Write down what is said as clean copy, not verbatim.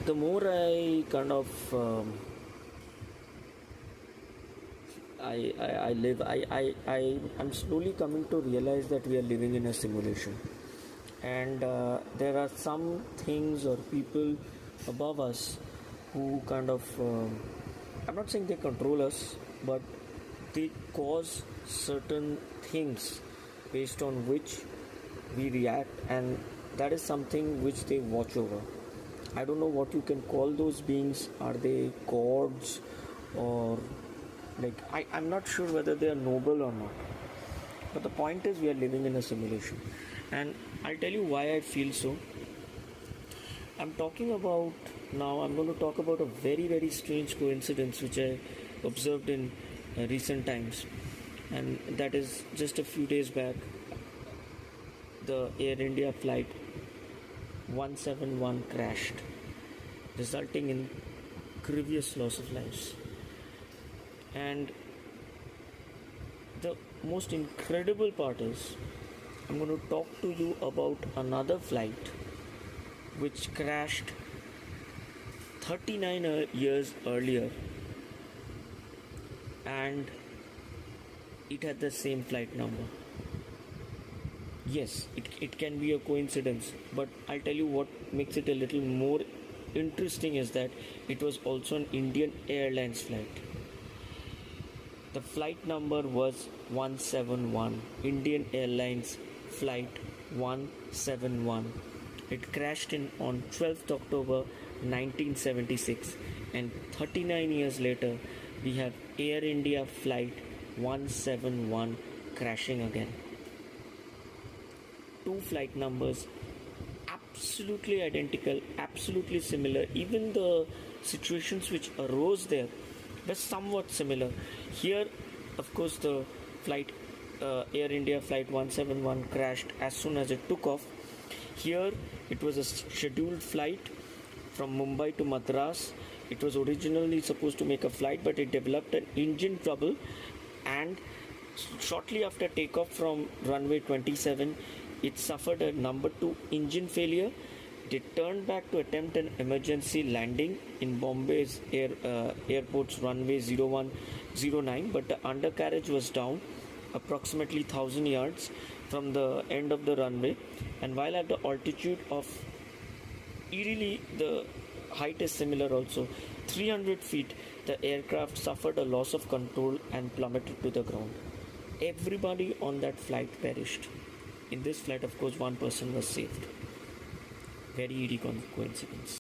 the more I kind of I live, I'm slowly coming to realize that we are living in a simulation, and there are some things or people above us who kind of I'm not saying they control us, but they cause certain things based on which we react, and that is something which they watch over. I don't know what you can call those beings. Are they gods, or I'm not sure whether they are noble or not. But the point is, we are living in a simulation, and I'll tell you why I feel so. I'm going to talk about a very, very strange coincidence which I observed in recent times, and that is just a few days back. The Air India flight 171 crashed, resulting in grievous loss of lives. And the most incredible part is, I'm going to talk to you about another flight which crashed 39 years earlier, and it had the same flight number. Yes, it can be a coincidence, but I'll tell you what makes it a little more interesting is that it was also an Indian Airlines flight. The flight number was 171, Indian Airlines flight 171. It crashed on 12th October 1976, and 39 years later we have Air India flight 171 crashing again. Two flight numbers absolutely identical, absolutely similar. Even the situations which arose there were somewhat similar. Here, of course, the flight Air India flight 171 crashed as soon as it took off. Here, it was a scheduled flight from Mumbai to Madras. It was originally supposed to make a flight, but it developed an engine trouble, and shortly after takeoff from runway 27, it suffered a number 2 engine failure. It turned back to attempt an emergency landing in Bombay's airport's runway 0109, but the undercarriage was down approximately 1000 yards from the end of the runway, and while at the altitude of Eerie, the height is similar also, 300 feet, the aircraft suffered a loss of control and plummeted to the ground. Everybody on that flight perished. In this flight, of course, one person was saved. Very eerie coincidence.